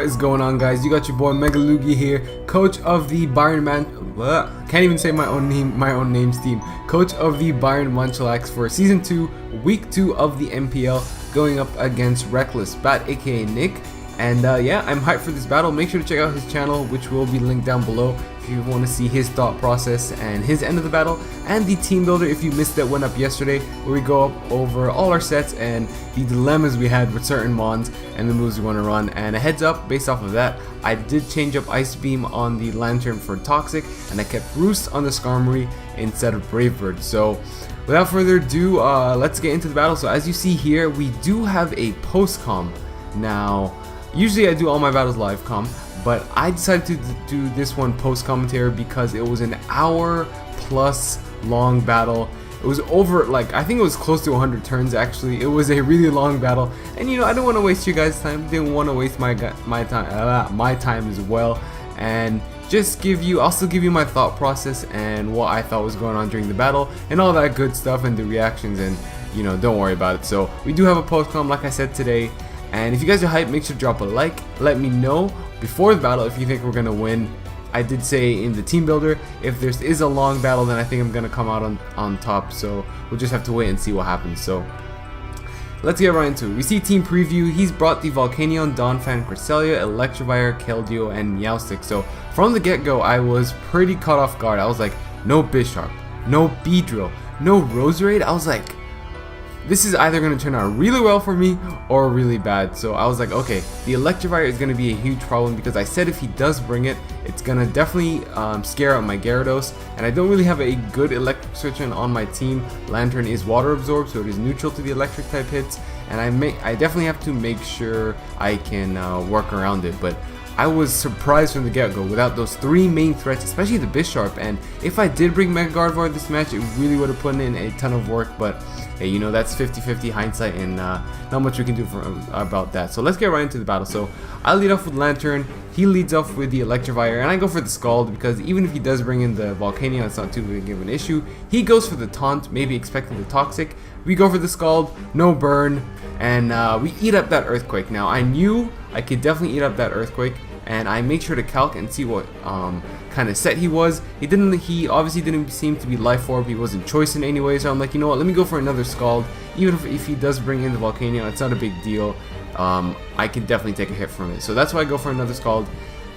What is going on, guys? You got your boy MegaLugia here, coach of the Bayern can't even say my own name's team. Coach of the Bayern Munchlax for season 2, week 2 of the NPL, going up against Reckless Bat, aka Nick. And yeah, I'm hyped for this battle. Make sure to check out his channel, which will be linked down below if you want to see his thought process and his end of the battle, and the team builder if you missed that went up yesterday, where we go up over all our sets and the dilemmas we had with certain mons and the moves we want to run. And a heads up, based off of that, I did change up Ice Beam on the Lantern for Toxic, and I kept Roost on the Skarmory instead of Brave Bird. So without further ado, let's get into the battle. So as you see here, we do have a post-com. Now usually I do all my battles live com, but I decided to do this one post commentary because it was an hour plus long battle. It was over, like, I think it was close to 100 turns actually. It was a really long battle, and you know, I didn't want to waste you guys' time, didn't want to waste my time as well, and just also give you my thought process and what I thought was going on during the battle and all that good stuff and the reactions, and you know, don't worry about it. So we do have a post com, like I said, today. And if you guys are hyped, make sure to drop a like. Let me know before the battle if you think we're going to win. I did say in the team builder, if there is a long battle, then I think I'm going to come out on top. So we'll just have to wait and see what happens. So let's get right into it. We see team preview. He's brought the Volcanion, Donphan, Cresselia, Electivire, Keldeo, and Meowstic. So from the get-go, I was pretty caught off guard. I was like, no Bisharp, no Beedrill, no Roserade. I was like, this is either going to turn out really well for me or really bad. So I was like, okay, the Electivire is going to be a huge problem, because I said if he does bring it, it's going to definitely scare out my Gyarados, and I don't really have a good electric switch on my team. Lantern is water absorbed, so it is neutral to the electric type hits, and I definitely have to make sure I can work around it. But I was surprised from the get-go without those three main threats, especially the Bisharp. And if I did bring Mega Gardevoir this match, it really would have put in a ton of work, but hey, you know, that's 50-50 hindsight, and not much we can do about that. So let's get right into the battle. So I lead off with Lantern, he leads off with the Electivire, and I go for the Scald, because even if he does bring in the Volcanion, it's not too big of an issue. He goes for the Taunt, maybe expecting the Toxic. We go for the Scald, no burn, and we eat up that Earthquake. Now I knew I could definitely eat up that Earthquake, and I make sure to calc and see what kind of set he was. He obviously didn't seem to be Life Orb. He wasn't choice in any way, so I'm like, you know what, let me go for another Scald. Even if he does bring in the Volcanion, it's not a big deal. I can definitely take a hit from it, so that's why I go for another Scald.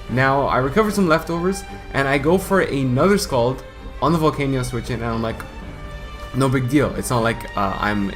Now I recover some leftovers, and I go for another Scald on the Volcanion switch in, and I'm like, no big deal. It's not like I'm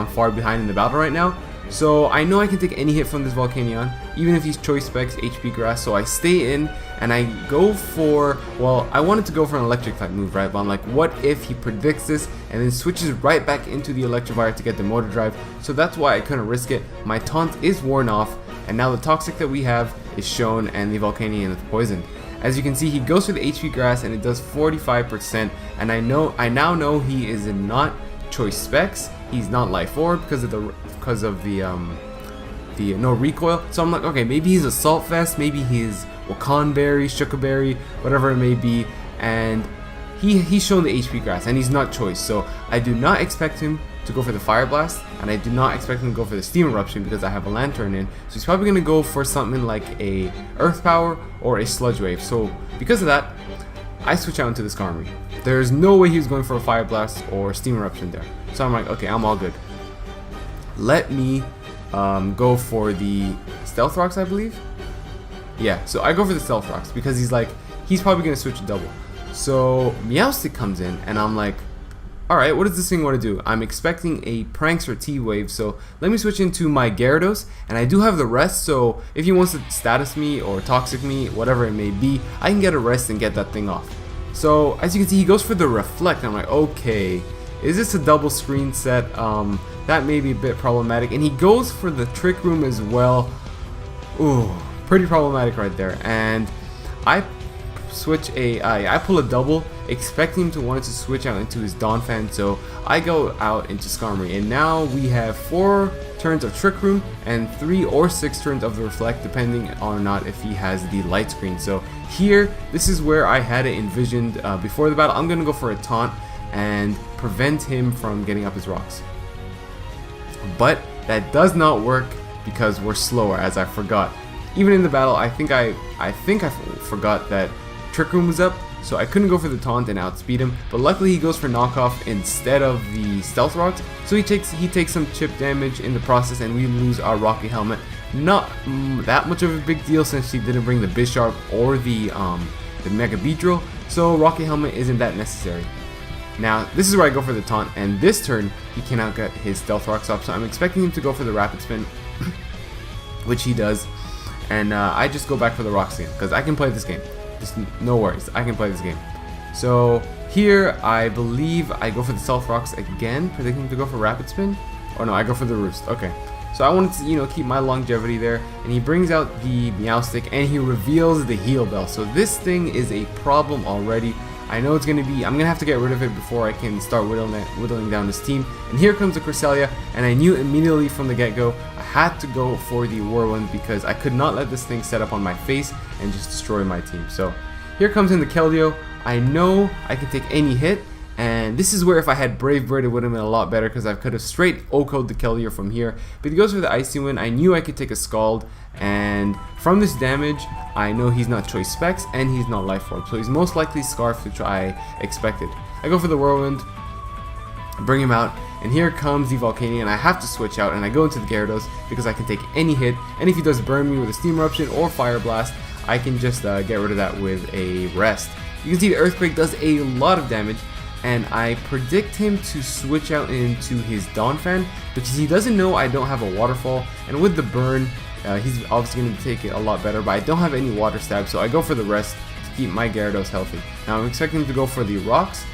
far behind in the battle right now. So I know I can take any hit from this Volcanion, even if he's choice specs HP grass. So I stay in and I go for, well, I wanted to go for an electric type move, right? But I'm like, what if he predicts this and then switches right back into the Electivire to get the motor drive? So that's why I couldn't risk it. My taunt is worn off, and now the Toxic that we have is shown, and the Volcanion is poisoned. As you can see, he goes for the HP grass and it does 45%, and I now know he is not choice specs. He's not Life Orb because of the no recoil. So I'm like, okay, maybe he's Assault Vest, maybe he's Wakanberry, Shukaberry, whatever it may be, and he's shown the HP grass and he's not choice. So I do not expect him to go for the Fire Blast, and I do not expect him to go for the Steam Eruption because I have a Lantern in. So he's probably gonna go for something like a Earth Power or a Sludge Wave. So because of that, I switch out into the Skarmory. There's no way he was going for a Fire Blast or Steam Eruption there. So I'm like, okay, I'm all good. Let me go for the Stealth Rocks, I believe. Yeah, so I go for the Stealth Rocks because he's probably going to switch a double. So Meowstic comes in, and I'm like, alright, what does this thing want to do? I'm expecting a Prankster T-Wave, so let me switch into my Gyarados, and I do have the rest, so if he wants to status me or toxic me, whatever it may be, I can get a rest and get that thing off. So as you can see, he goes for the Reflect, and I'm like, okay, is this a double screen set? That may be a bit problematic, and he goes for the Trick Room as well. Ooh, pretty problematic right there, and I pull a double, expecting him to want to switch out into his Donphan, so I go out into Skarmory, and now we have 4 turns of Trick Room and 3 or 6 turns of the Reflect, depending on or not if he has the Light Screen. So here, this is where I had it envisioned before the battle. I'm going to go for a Taunt and prevent him from getting up his rocks. But that does not work because we're slower, as I forgot. Even in the battle, I think I forgot that Trick Room was up, so I couldn't go for the taunt and outspeed him, but luckily he goes for knockoff instead of the stealth rocks, so he takes some chip damage in the process, and we lose our Rocky Helmet. Not that much of a big deal since he didn't bring the Bisharp or the Mega Beedrill, so Rocky Helmet isn't that necessary. Now, this is where I go for the taunt, and this turn he cannot get his stealth rocks up, so I'm expecting him to go for the rapid spin, which he does, and I just go back for the rocks again, because I can play this game. Just no worries, I can play this game. So here, I believe I go for the stealth rocks again, predicting him to go for rapid spin. Or no, I go for the roost. Okay. So I wanted to, keep my longevity there, and he brings out the Meowstic, and he reveals the Heal Bell. So this thing is a problem already. I know it's going to be, I'm going to have to get rid of it before I can start whittling down this team. And here comes the Cresselia, and I knew immediately from the get-go I had to go for the Whirlwind because I could not let this thing set up on my face and just destroy my team. So here comes in the Keldeo. I know I can take any hit, and this is where if I had Brave Bird it would have been a lot better because I could have straight OHKO'd the Keldeo from here. But he goes for the Icy Wind. I knew I could take a Scald, and from this damage I know he's not Choice Specs and he's not Life Orb, so he's most likely Scarf, which I expected. I go for the Whirlwind, bring him out, and here comes the Volcanion. I have to switch out and I go into the Gyarados because I can take any hit, and if he does burn me with a Steam Eruption or Fire Blast, I can just get rid of that with a Rest. You can see the Earthquake does a lot of damage, and I predict him to switch out into his Donphan because he doesn't know I don't have a Waterfall, and with the burn he's obviously going to take it a lot better, but I don't have any Water Stab, so I go for the Rest to keep my Gyarados healthy. Now I'm expecting him to go for the Rocks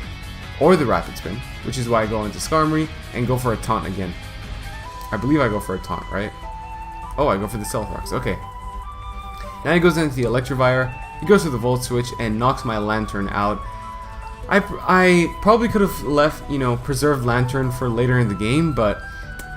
or the Rapid Spin, which is why I go into Skarmory and go for a Taunt again. I believe I go for a Taunt, right? Oh, I go for the Stealth Rocks, okay. Now he goes into the Electivire, he goes for the Volt Switch and knocks my Lantern out. I probably could have left, preserved Lantern for later in the game, but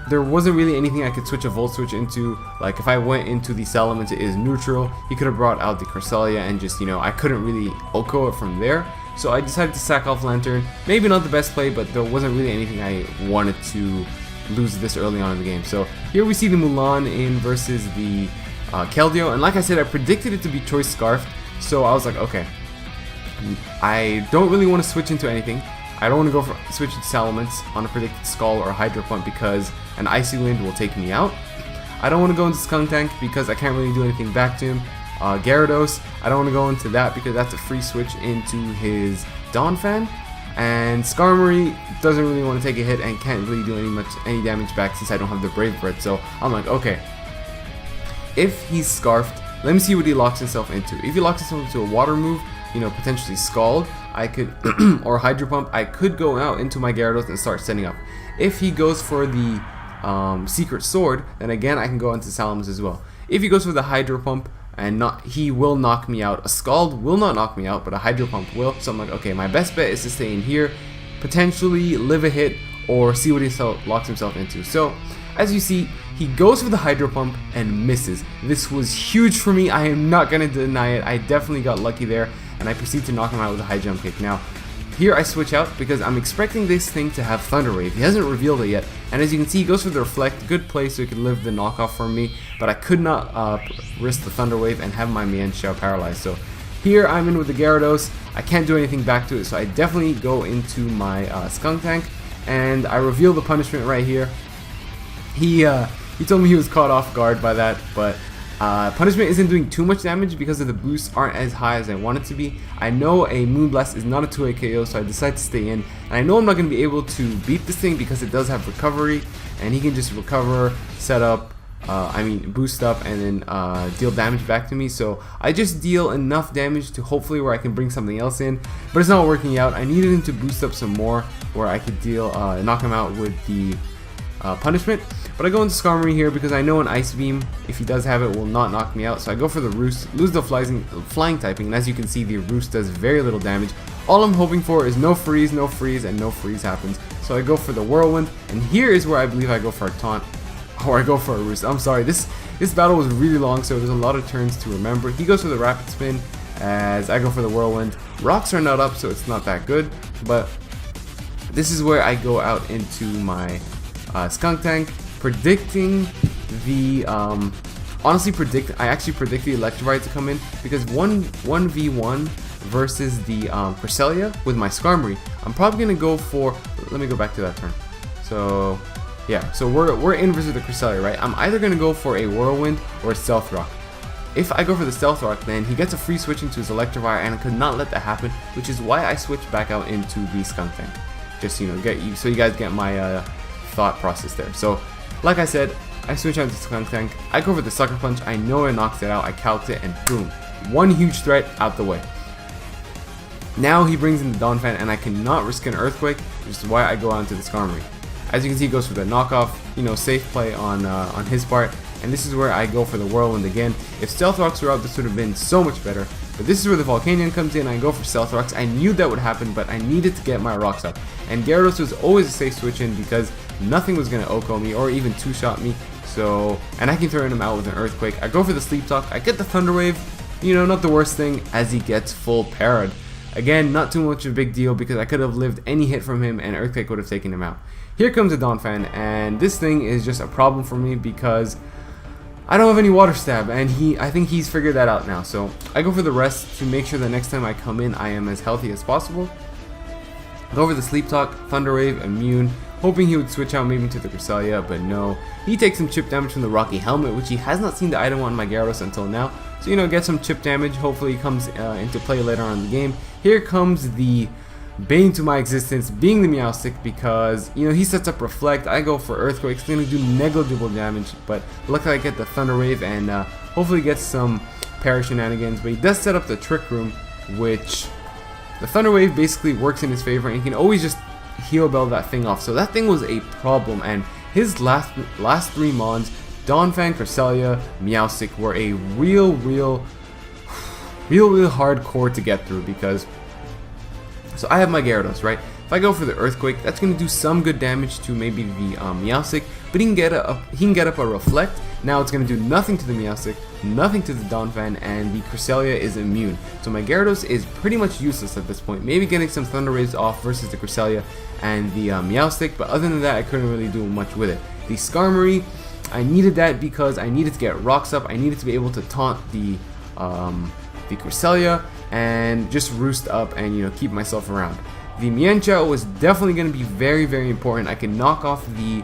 there wasn't really anything I could switch a Volt Switch into. Like if I went into the Salamence, it is neutral. He could have brought out the Cresselia and just, I couldn't really OHKO it from there. So I decided to sack off Lantern. Maybe not the best play, but there wasn't really anything I wanted to lose this early on in the game. So here we see the Mulan in versus the Keldeo, and like I said, I predicted it to be Choice Scarf, so I was like, okay, I don't really want to switch into anything. I don't want to go for switch into Salamence on a predicted Scald or Hydro Pump because an Icy Wind will take me out. I don't want to go into Skuntank because I can't really do anything back to him. Gyarados, I don't want to go into that because that's a free switch into his Donphan. And Skarmory doesn't really want to take a hit and can't really do any damage back since I don't have the Brave Bird. So I'm like, okay, if he's Scarfed, let me see what he locks himself into. If he locks himself into a water move, potentially Scald, I could, or Hydro Pump, I could go out into my Gyarados and start setting up. If he goes for the Secret Sword, then again I can go into Salamence as well. If he goes for the Hydro Pump, and he will knock me out. A Scald will not knock me out, but a Hydro Pump will. So I'm like, okay, my best bet is to stay in here, potentially live a hit, or see what he locks himself into. So, as you see, he goes for the Hydro Pump and misses. This was huge for me. I am not going to deny it. I definitely got lucky there, and I proceed to knock him out with a High Jump Kick. Now, here I switch out because I'm expecting this thing to have Thunder Wave. He hasn't revealed it yet, and as you can see, he goes for the Reflect. Good play so he could live the knockoff from me, but I could not risk the Thunder Wave and have my Mienshao paralyzed. So here I'm in with the Gyarados. I can't do anything back to it, so I definitely go into my Skuntank, and I reveal the punishment right here. He told me he was caught off guard by that, but punishment isn't doing too much damage because of the boosts aren't as high as I want it to be. I know a Moonblast is not a 2-hit KO, so I decide to stay in. And I know I'm not going to be able to beat this thing because it does have recovery, and he can just recover, set up, boost up, and then deal damage back to me. So I just deal enough damage to hopefully where I can bring something else in, but it's not working out. I needed him to boost up some more where I could knock him out with the punishment. But I go into Skarmory here because I know an Ice Beam, if he does have it, will not knock me out. So I go for the Roost, lose the flying typing, and as you can see, the Roost does very little damage. All I'm hoping for is no freeze, and no freeze happens. So I go for the Whirlwind, and here is where I believe I go for a Taunt, or I go for a Roost. I'm sorry, this battle was really long, so there's a lot of turns to remember. He goes for the Rapid Spin, as I go for the Whirlwind. Rocks are not up, so it's not that good, but this is where I go out into my Skuntank, predicting the honestly I actually predict the Electrify to come in, because 1v1 versus the Cresselia with my Skarmory, I'm probably gonna go for, let me go back to that turn. So yeah, so we're in versus the Cresselia, right? I'm either gonna go for a Whirlwind or a Stealth Rock. If I go for the Stealth Rock, then he gets a free switch into his Electivire, and I could not let that happen, which is why I switched back out into the Skuntank. Just, you know, so you guys get my thought process there. So like I said, I switch out to Skuntank, I go for the Sucker Punch, I know it knocks it out, I calced it, and boom, one huge threat out the way. Now he brings in the Donphan, and I cannot risk an Earthquake, which is why I go on to the Skarmory. As you can see, he goes for the knockoff, you know, safe play on his part, and this is where I go for the Whirlwind again. If Stealth Rocks were out, this would have been so much better, but this is where the Volcanion comes in. I go for Stealth Rocks. I knew that would happen, but I needed to get my rocks up, and Gyarados was always a safe switch in because nothing was going to OHKO me or even two-shot me. So, and I can throw him out with an Earthquake. I go for the Sleep Talk. I get the Thunder Wave. You know, not the worst thing, as he gets full parried. Again, not too much of a big deal because I could have lived any hit from him and Earthquake would have taken him out. Here comes a Donphan, and this thing is just a problem for me because I don't have any Water Stab, and I think he's figured that out now. So I go for the rest to make sure the next time I come in, I am as healthy as possible. Go over the Sleep Talk, Thunder Wave, Immune, hoping he would switch out maybe to the Cresselia, but no. He takes some chip damage from the Rocky Helmet, which he has not seen the item on my Gyarados until now. So, you know, get some chip damage. Hopefully he comes into play later on in the game. Here comes the bane to my existence, being the Meowstic, because, you know, he sets up Reflect. I go for Earthquake. It's going to do negligible damage, but luckily I get the Thunder Wave and hopefully get some parry shenanigans. But he does set up the Trick Room, which the Thunder Wave basically works in his favor, and he can always just Heal Bell that thing off. So that thing was a problem, and his last three mons, Donphan, Cresselia, Meowstic, were a real hardcore to get through because, so I have my Gyarados, right? If I go for the Earthquake, that's going to do some good damage to maybe the Meowstic, but he can get up a Reflect. Now it's going to do nothing to the Meowstic, nothing to the Donphan, and the Cresselia is immune. So my Gyarados is pretty much useless at this point. Maybe getting some Thunder Waves off versus the Cresselia and the Meowstic, but other than that, I couldn't really do much with it. The Skarmory, I needed that because I needed to get rocks up. I needed to be able to taunt the Cresselia and just roost up and, you know, keep myself around. The Mienshao was definitely going to be very important. I can knock off the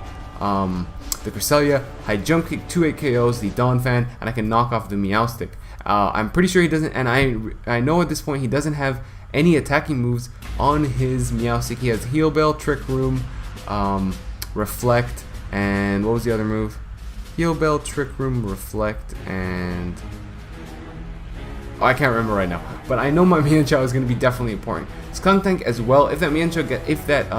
Cresselia, I jump kick 2 KOs, the Donphan, and I can knock off the Meowstic. I'm pretty sure he doesn't, and I know at this point he doesn't have any attacking moves on his Meowstic. He has Heal Bell, Trick Room, Reflect, and what was the other move? Heal Bell, Trick Room, Reflect, and I can't remember right now, but I know my Mienshao is going to be definitely important. Skuntank as well. If that Mienshao if that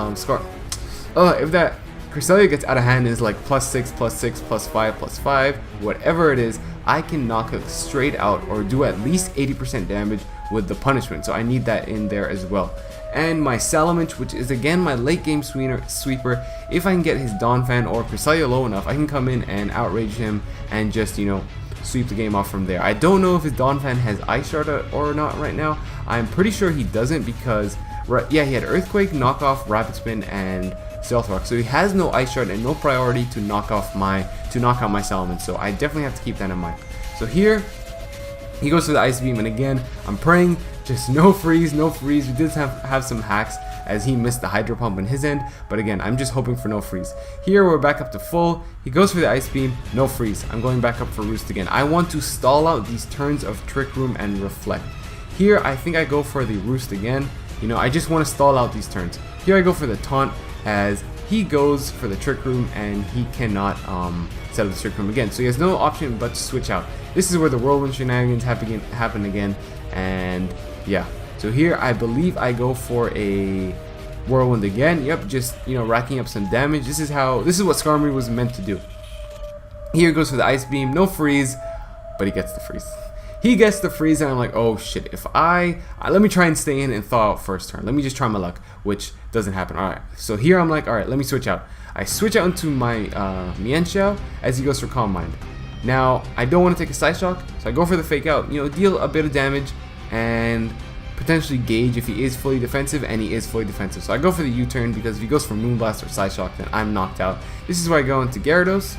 Cresselia gets out of hand, is like +6, +6, +5, +5, whatever it is, I can knock it straight out or do at least 80% damage with the punishment. So I need that in there as well. And my Salamence, which is again my late game sweeper. If I can get his Donphan or Cresselia low enough, I can come in and outrage him and just, you know, sweep the game off from there. I don't know if his Donphan has Ice Shard or not right now. I'm pretty sure he doesn't because, yeah, he had Earthquake, Knockoff, Rapid Spin, and Stealth Rock. So he has no Ice Shard and no priority to knock out my Salamence. So I definitely have to keep that in mind. So here, he goes for the Ice Beam, and again, I'm praying just no freeze, no freeze. We did have some hacks as he missed the Hydro Pump on his end, but again, I'm just hoping for no freeze. Here we're back up to full. He goes for the Ice Beam, no freeze. I'm going back up for Roost again. I want to stall out these turns of Trick Room and Reflect. Here I think I go for the Roost again. You know, I just want to stall out these turns. Here I go for the Taunt as he goes for the Trick Room and he cannot set up the Trick Room again. So he has no option but to switch out. This is where the Whirlwind shenanigans happen again, and yeah. So here I believe I go for a Whirlwind again. Yep, just, you know, racking up some damage. This is what Skarmory was meant to do. Here goes for the Ice Beam, no freeze, but he gets the freeze. He gets the freeze, and I'm like, oh shit, if let me try and stay in and thaw out first turn. Let me just try my luck, which doesn't happen. Alright, so here I'm like, alright, let me switch out. I switch out into my Mienshao as he goes for Calm Mind. Now, I don't want to take a Side Shock, so I go for the Fake Out, you know, deal a bit of damage, and potentially gauge if he is fully defensive, and he is fully defensive. So I go for the U-turn because if he goes for Moonblast or Side Shock, then I'm knocked out. This is where I go into Gyarados.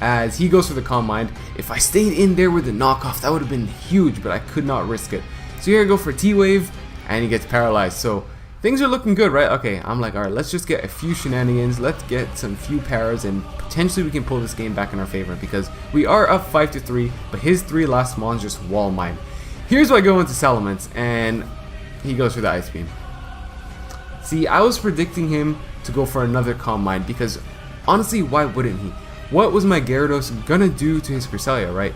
as he goes for the Calm Mind. If I stayed in there with the knockoff, that would have been huge, but I could not risk it. So here I go for T-Wave, and he gets paralyzed. So things are looking good, right? Okay, I'm like, alright, let's just get a few shenanigans, let's get some few paras, and potentially we can pull this game back in our favor, because we are up 5-3, but his 3 last mons just wall mine. Here's why I go into Salamence, and he goes for the Ice Beam. See, I was predicting him to go for another Calm Mind, because honestly, why wouldn't he? What was my Gyarados gonna do to his Cresselia, right?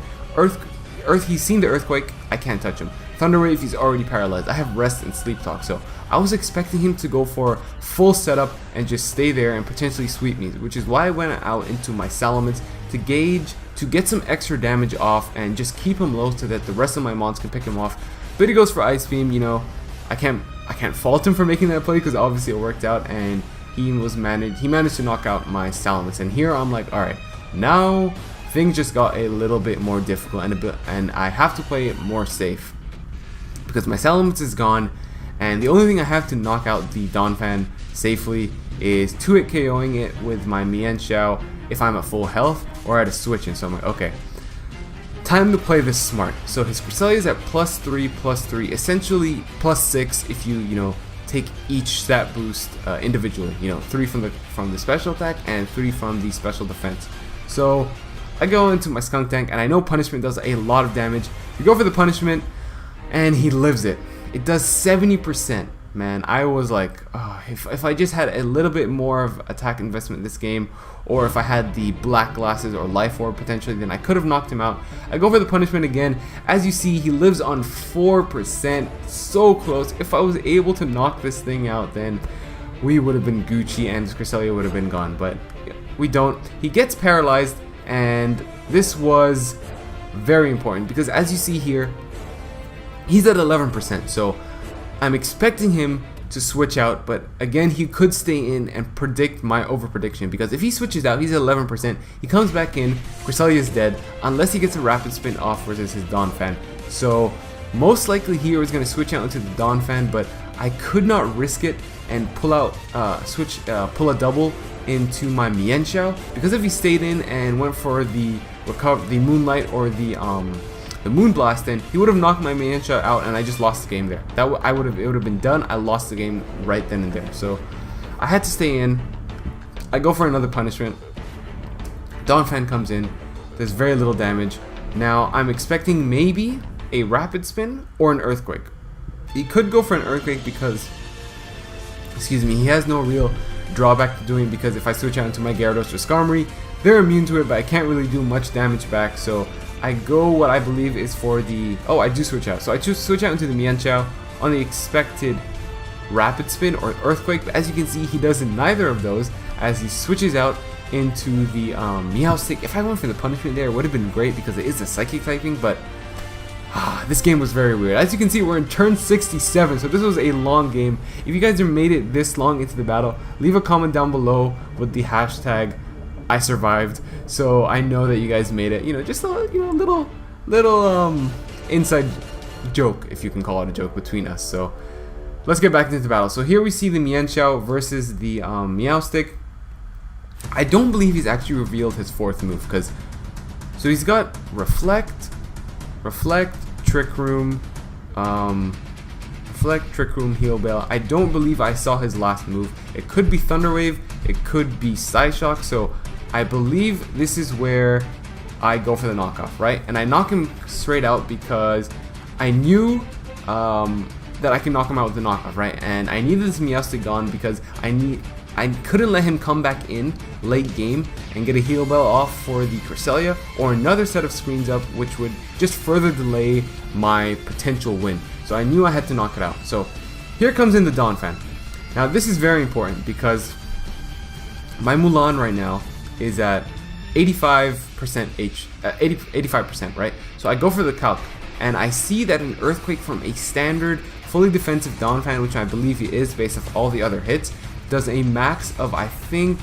He's seen the Earthquake, I can't touch him. Thunder Wave, he's already paralyzed. I have Rest and Sleep Talk, so I was expecting him to go for full setup and just stay there and potentially sweep me, which is why I went out into my Salamence to gauge, to get some extra damage off and just keep him low so that the rest of my mons can pick him off. But he goes for Ice Beam, you know, I can't fault him for making that play because obviously it worked out, and he managed to knock out my Salamence. And here I'm like, alright, now things just got a little bit more difficult, and I have to play it more safe because my Salamence is gone, and the only thing I have to knock out the Donphan safely is 2-hit KOing it with my Mienshao if I'm at full health or at a switch. And so I'm like, okay, time to play this smart. So his Cresselia is at +3/+3, essentially +6 if you take each stat boost individually. 3 from the special attack and 3 from the special defense. So I go into my Skunk Tank, and I know Punishment does a lot of damage. You go for the Punishment, and he lives it. It does 70%. Man, I was like, oh, if I just had a little bit more of attack investment in this game, or if I had the Black Glasses or Life Orb potentially, then I could have knocked him out. I go for the Punishment again. As you see, he lives on 4%, so close. If I was able to knock this thing out, then we would have been Gucci and his Cresselia would have been gone, but we don't. He gets paralyzed, and this was very important because as you see here, he's at 11%, so I'm expecting him to switch out, but again, he could stay in and predict my over prediction, because if he switches out, he's at 11%, he comes back in, Cresselia is dead, unless he gets a Rapid Spin off versus his Donphan. So most likely here is going to switch out into the Donphan, but I could not risk it and pull out, pull a double into my Mienshao, because if he stayed in and went for the Moonlight or the Moonblast, then he would have knocked my Mienshao out, and I just lost the game there. It would have been done. I lost the game right then and there. So I had to stay in. I go for another Punishment. Donphan comes in. There's very little damage. Now I'm expecting maybe a Rapid Spin or an Earthquake. He could go for an Earthquake because, excuse me, he has no real drawback to doing, because if I switch out into my Gyarados or Skarmory, they're immune to it, but I can't really do much damage back. So I go what I believe is for the... Oh, I do switch out. So I choose switch out into the Mienshao on the expected Rapid Spin or Earthquake. But as you can see, he does neither of those as he switches out into the Meowstic. If I went for the Punishment there, it would have been great because it is a Psychic typing, but this game was very weird. As you can see, we're in turn 67, so this was a long game. If you guys have made it this long into the battle, leave a comment down below with the hashtag I survived, so I know that you guys made it. Just a little inside joke, if you can call it a joke, between us. So let's get back into the battle. So here we see the Mienshao versus the Meowstic. I don't believe he's actually revealed his 4th move, because so he's got Reflect, Trick Room, Heal Bell. I don't believe I saw his last move. It could be Thunder Wave, it could be Psyshock, so I believe this is where I go for the knockoff, right? And I knock him straight out because I knew that I can knock him out with the knockoff, right? And I needed this Meowstic gone because I couldn't let him come back in late game and get a Heal Bell off for the Cresselia or another set of screens up, which would just further delay my potential win. So I knew I had to knock it out. So here comes in the Donphan. Now this is very important because my Mulan right now is at 85%, right? So I go for the Calc, and I see that an Earthquake from a standard fully defensive Donphan, which I believe he is based off all the other hits, does a max of I think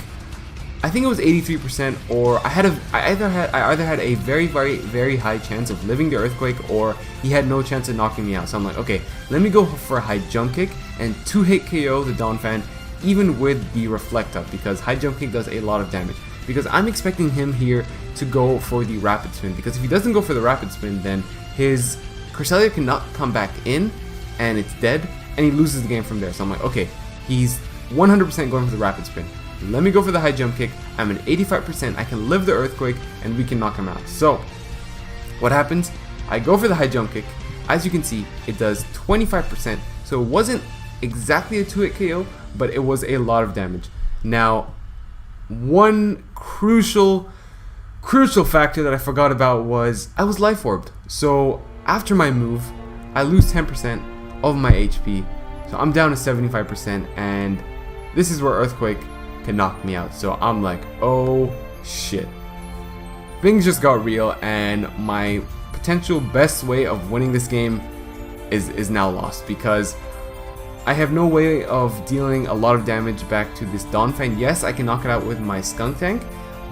it was 83%, or I either had a very high chance of living the Earthquake, or he had no chance of knocking me out. So I'm like, okay, let me go for a High Jump Kick and 2-hit KO the Donphan, even with the Reflect Up, because High Jump Kick does a lot of damage. because I'm expecting him here to go for the rapid spin, because if he doesn't go for the rapid spin, then his Cresselia cannot come back in and it's dead and he loses the game from there. So I'm like, okay, he's 100% going for the rapid spin. Let me go for the high jump kick. I'm at 85%. I can live the earthquake and we can knock him out. So what happens? I go for the high jump kick. As you can see, it does 25%. So it wasn't exactly a 2-hit KO, but it was a lot of damage. Now, one crucial factor that I forgot about was I was life orbed. So after my move, I lose 10% of my HP. So I'm down to 75%, and this is where Earthquake can knock me out. So I'm like, oh shit. Things just got real, and my potential best way of winning this game is now lost, because I have no way of dealing a lot of damage back to this Donphan. Yes, I can knock it out with my Skunk Tank,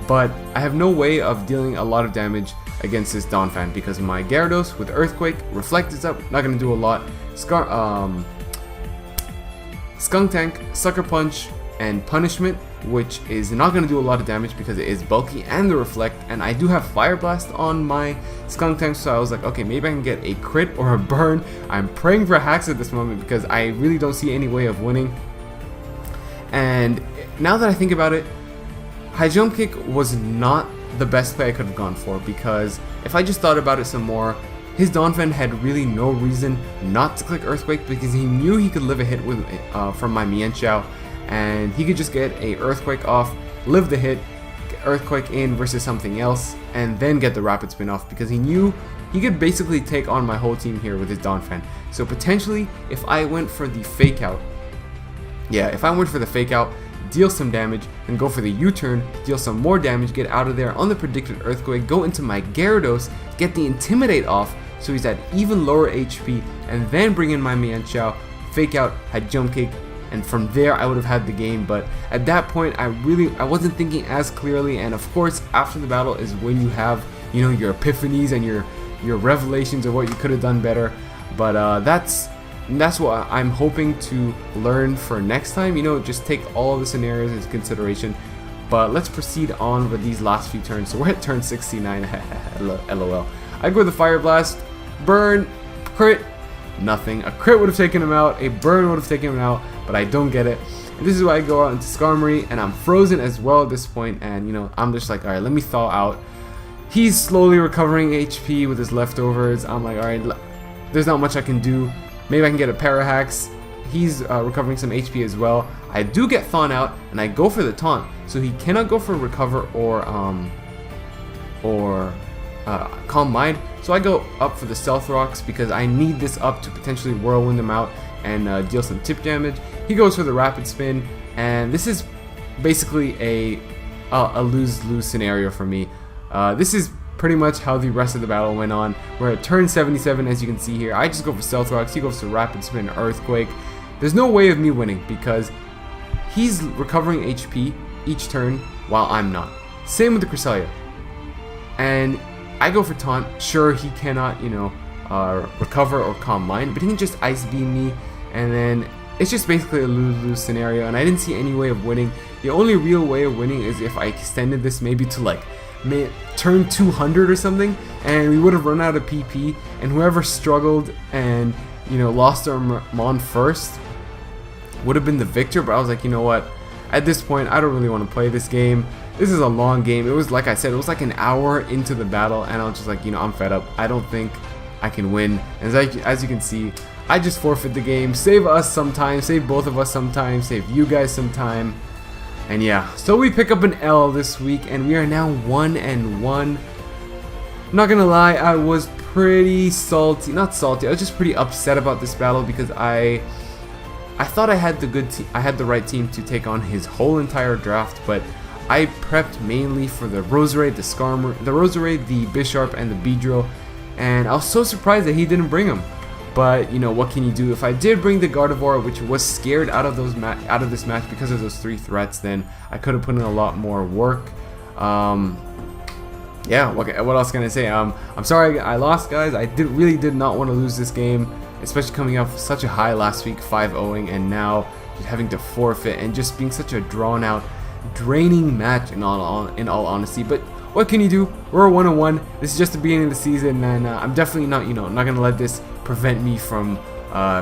but I have no way of dealing a lot of damage against this Donphan because my Gyarados with Earthquake, Reflect is up, not going to do a lot. Skunk Tank, Sucker Punch, and Punishment, which is not going to do a lot of damage because it is bulky, and the Reflect, and I do have Fire Blast on my Skunk Tank, so I was like, okay, maybe I can get a crit or a burn. I'm praying for hacks at this moment because I really don't see any way of winning. And now that I think about it, High Jump Kick was not the best play I could have gone for, because if I just thought about it some more, his Donphan had really no reason not to click Earthquake, because he knew he could live a hit with from my Mienshao, and he could just get a Earthquake off, live the hit, get Earthquake in versus something else, and then get the Rapid Spin off, because he knew he could basically take on my whole team here with his Donphan. So potentially, if I went for the Fake Out, deal some damage, and go for the U-turn, deal some more damage, get out of there on the predicted Earthquake, go into my Gyarados, get the Intimidate off so he's at even lower HP, and then bring in my Mienshao, Fake Out, High Jump Kick, and from there I would have had the game. But at that point I wasn't thinking as clearly, and of course after the battle is when you have, you know, your epiphanies and your revelations of what you could have done better. But that's what I'm hoping to learn for next time. You know, just take all of the scenarios into consideration. But let's proceed on with these last few turns. So we're at turn 69. LOL. I go with the Fire Blast, burn, crit, nothing. A crit would have taken him out, a burn would have taken him out, but I don't get it. And this is why I go out into Skarmory, and I'm frozen as well at this point, and you know, I'm just like, alright, let me thaw out. He's slowly recovering HP with his leftovers. I'm like, alright, there's not much I can do. Maybe I can get a Parahax. He's recovering some HP as well. I do get Thawed out, and I go for the Taunt. So he cannot go for Recover or Calm Mind. So I go up for the Stealth Rocks because I need this up to potentially Whirlwind him out and deal some tip damage. He goes for the Rapid Spin, and this is basically a lose-lose scenario for me. This is pretty much how the rest of the battle went on. We're at turn 77, as you can see here. I just go for Stealth Rocks, he goes for Rapid Spin, Earthquake. There's no way of me winning because he's recovering HP each turn while I'm not. Same with the Cresselia. And I go for Taunt. Sure, he cannot, you know, recover or Calm Mind, but he can just Ice Beam me, and then it's just basically a lose-lose scenario, and I didn't see any way of winning. The only real way of winning is if I extended this maybe to like turn 200 or something, and we would have run out of PP, and whoever struggled and, you know, lost their Mon first would have been the victor. But I was like, you know what, at this point I don't really want to play this game. This is a long game. It was, like I said, it was like an hour into the battle, and I was just like, you know, I'm fed up. I don't think I can win. And as you can see, I just forfeit the game. Save us sometime, save both of us sometime, save you guys sometime. And yeah, so we pick up an L this week, and we are now 1-1. Not gonna lie, I was pretty salty. Not salty, I was just pretty upset about this battle because I thought I had the right team to take on his whole entire draft, but I prepped mainly for the Roserade, the Skarmory, the Bisharp, and the Beedrill, and I was so surprised that he didn't bring them. But you know, what can you do? If I did bring the Gardevoir, which was scared out of this match because of those 3 threats, then I could have put in a lot more work. Yeah, what else can I say? I'm sorry I lost, guys. I really did not want to lose this game, especially coming off such a high last week, 5-0ing, and now just having to forfeit and just being such a drawn out draining match in all honesty. But what can you do? We're 1-1. This is just the beginning of the season, and I'm definitely not, not gonna let this prevent me from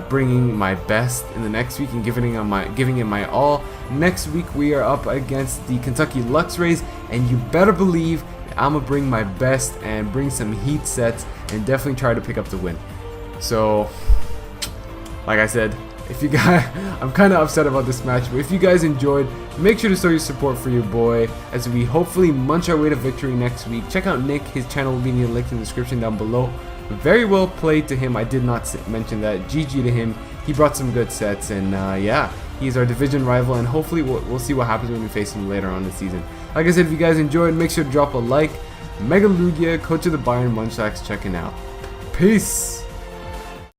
bringing my best in the next week and giving it my all. Next week we are up against the Kentucky Lux Rays, and you better believe I'm gonna bring my best and bring some heat sets and definitely try to pick up the win. So, like I said, if you guys, I'm kind of upset about this match, but if you guys enjoyed, make sure to show your support for your boy as we hopefully munch our way to victory next week. Check out Nick, his channel will be in the link in the description down below. Very well played to him, I did not mention that. GG to him, he brought some good sets, and yeah, he's our division rival, and hopefully we'll see what happens when we face him later on this season. Like I said, if you guys enjoyed, make sure to drop a like. MegaLugia, coach of the Bayern, Munchlax, checking out. Peace!